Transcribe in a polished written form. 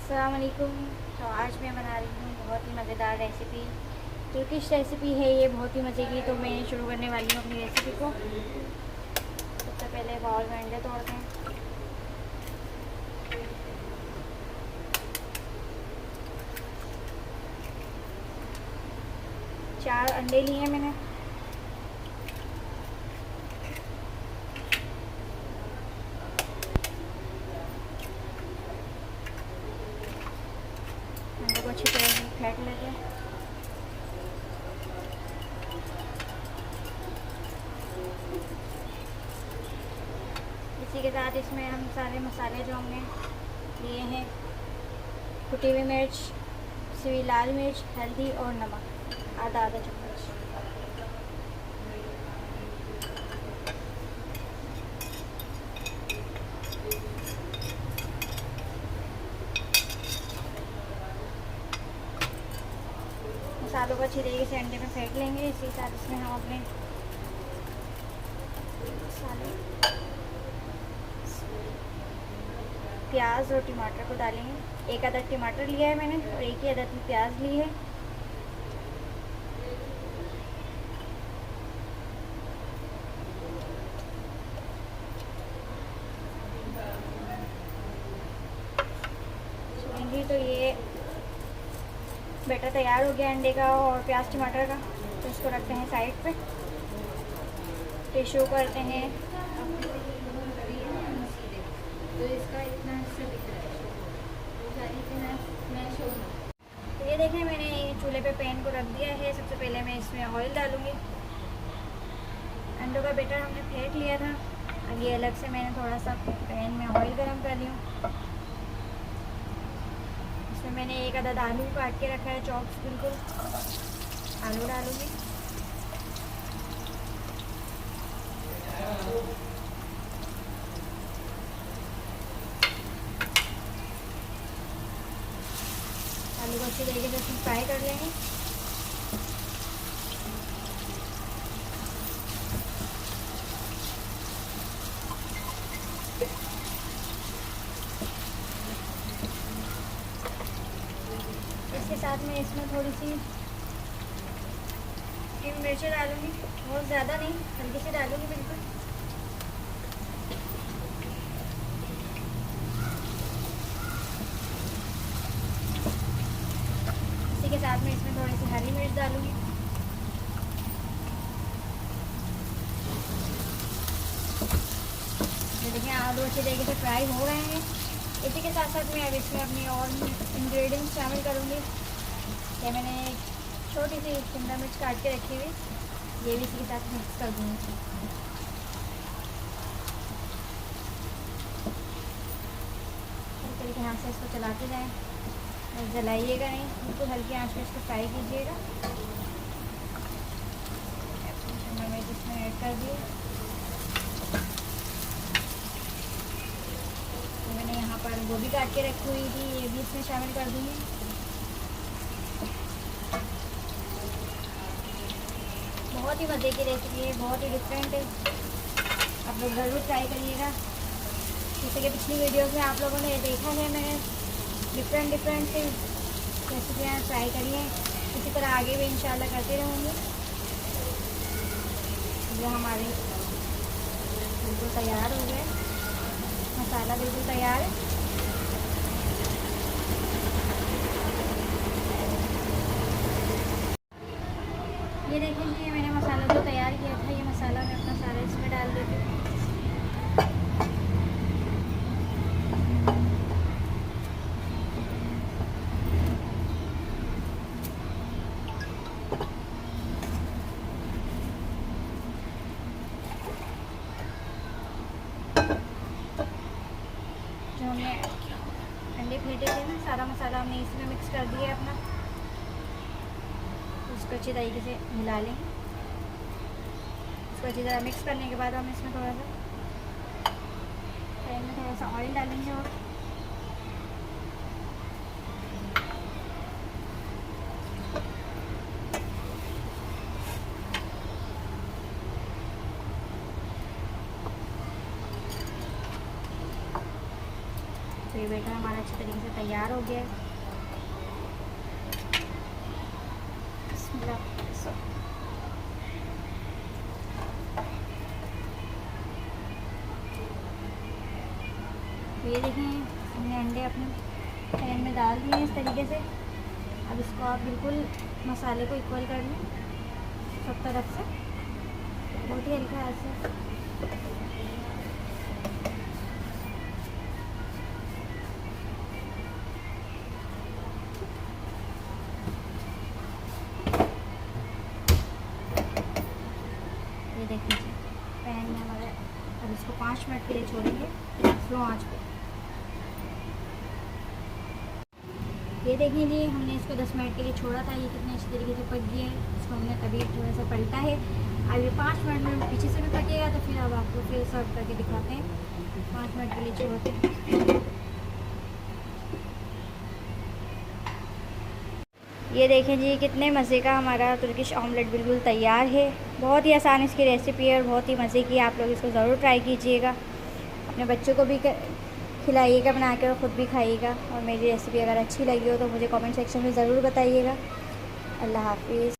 अस्सलाम वालेकुम। तो आज मैं बना रही हूँ बहुत ही मज़ेदार रेसिपी, तुर्किश रेसिपी है ये, बहुत ही मज़े की। तो मैं शुरू करने वाली हूँ अपनी रेसिपी को। सबसे पहले बाउल में अंडे तोड़ते हैं। चार अंडे लिए हैं मैंने। अंडे को अच्छी तरह से फेंट लेते हैं। इसी के साथ इसमें हम सारे मसाले जो हमने लिए हैं, कुटी हुई मिर्च, पिसी लाल मिर्च, हल्दी और नमक आधा आधा चम्मच। मसालों को अच्छी तरीके से अंडे में फेंट लेंगे। इसी के साथ इसमें हम अपने मसाले, प्याज और टमाटर को डालेंगे। एक अदद टमाटर लिया है मैंने और एक ही अदद प्याज ली है। तो ये बैटर तैयार हो गया अंडे का और प्याज टमाटर का। तो इसको रखते हैं साइड पे। टिश्यू करते हैं। तो इसका इतना हिस्सा दिख रहा है, तो ये देखें, मैंने चूल्हे पे पैन को रख दिया है। सबसे पहले मैं इसमें ऑयल डालूंगी। अंडों का बैटर हमने फेंट लिया था। अब ये अलग से मैंने थोड़ा सा पैन में ऑयल गरम कर ली हूँ। इसमें मैंने एक अदद आलू काट के रखा है, चॉप्स बिल्कुल। आलू डालूंगी। आलू को अच्छी तरीके से इसमें फ्राई कर लेंगे। इसके साथ में इसमें थोड़ी सी मिर्चें डालूंगी, बहुत ज़्यादा नहीं, हल्की सी डालूंगी बिल्कुल। इसी के साथ में इसमें थोड़ी सी हरी मिर्च डालूंगी। ये देखिए, आलू अच्छी तरीके से फ्राई हो रहे हैं। इसी के साथ साथ मैं अब इसमें अपनी और इंग्रेडिएंट्स शामिल करूँगी। ये मैंने एक छोटी सी शिमला मिर्च काट के रखी हुई, ये भी इसी के साथ मिक्स कर दूँगी। इस तरीके हाथ से इसको चलाते जाएं, जलाइएगा नहीं, बिल्कुल हल्की आंच में इसको फ्राई कीजिएगा। शिमला मिर्च इसमें ऐड कर दिए। मैंने यहाँ पर गोभी काट के रखी हुई थी, ये भी इसमें शामिल कर दूँगी। बहुत ही मज़े की रेसिपी है, बहुत ही डिफरेंट है। आप लोग ज़रूर ट्राई करिएगा। जैसे कि पिछली वीडियोस में आप लोगों ने देखा है, मैंने डिफरेंट सी रेसिपियाँ ट्राई करी हैं। इसी तरह आगे भी इंशाल्लाह करते रहूँगी। ये हमारे बिल्कुल तैयार हो गए, मसाला बिल्कुल तैयार है। ये देखें जी, ये मैंने मसाला जो तैयार किया था, ये मसाला मैं अपना सारा इसमें डाल देती हूँ। जो हमने अंडे फेंटे थे ना, सारा मसाला हमने इसमें मिक्स कर दिया अपना। उसको अच्छी तरीके से मिला लेंगे। इसको अच्छी तरह मिक्स करने के बाद हम इसमें थोड़ा सा पैन में थोड़ा सा ऑयल डालेंगे और ये बैटर हमारा अच्छे तरीके से तैयार हो गया है। ये देखें, हमने अंडे अपने पैन में डाल दिए हैं इस तरीके से। अब इसको आप बिल्कुल मसाले को इक्वल कर लें सब तरफ से, बहुत ही हल्का हाथ से। ये देख लीजिए पैन में हमारा, अब इसको 5 मिनट के लिए छोड़ेंगे स्लो आंच पे। ये देखिए जी, हमने इसको 10 मिनट के लिए छोड़ा था, ये कितने अच्छे तरीके से पक गया है। इसको हमने तभी थोड़ा सा पलटा है। अब ये 5 मिनट में पीछे से भी पकेगा, तो फिर अब आपको फिर सर्व करके दिखाते हैं। 5 मिनट के लिए छोड़ते हैं। ये देखें जी, कितने मज़े का हमारा तुर्किश ऑमलेट बिल्कुल तैयार है। बहुत ही आसान इसकी रेसिपी है और बहुत ही मज़े की। आप लोग इसको ज़रूर ट्राई कीजिएगा, अपने बच्चों को भी खिलाइएगा बना कर, ख़ुद भी खाइएगा। और मेरी रेसिपी अगर अच्छी लगी हो तो मुझे कमेंट सेक्शन में ज़रूर बताइएगा। अल्लाह हाफिज़।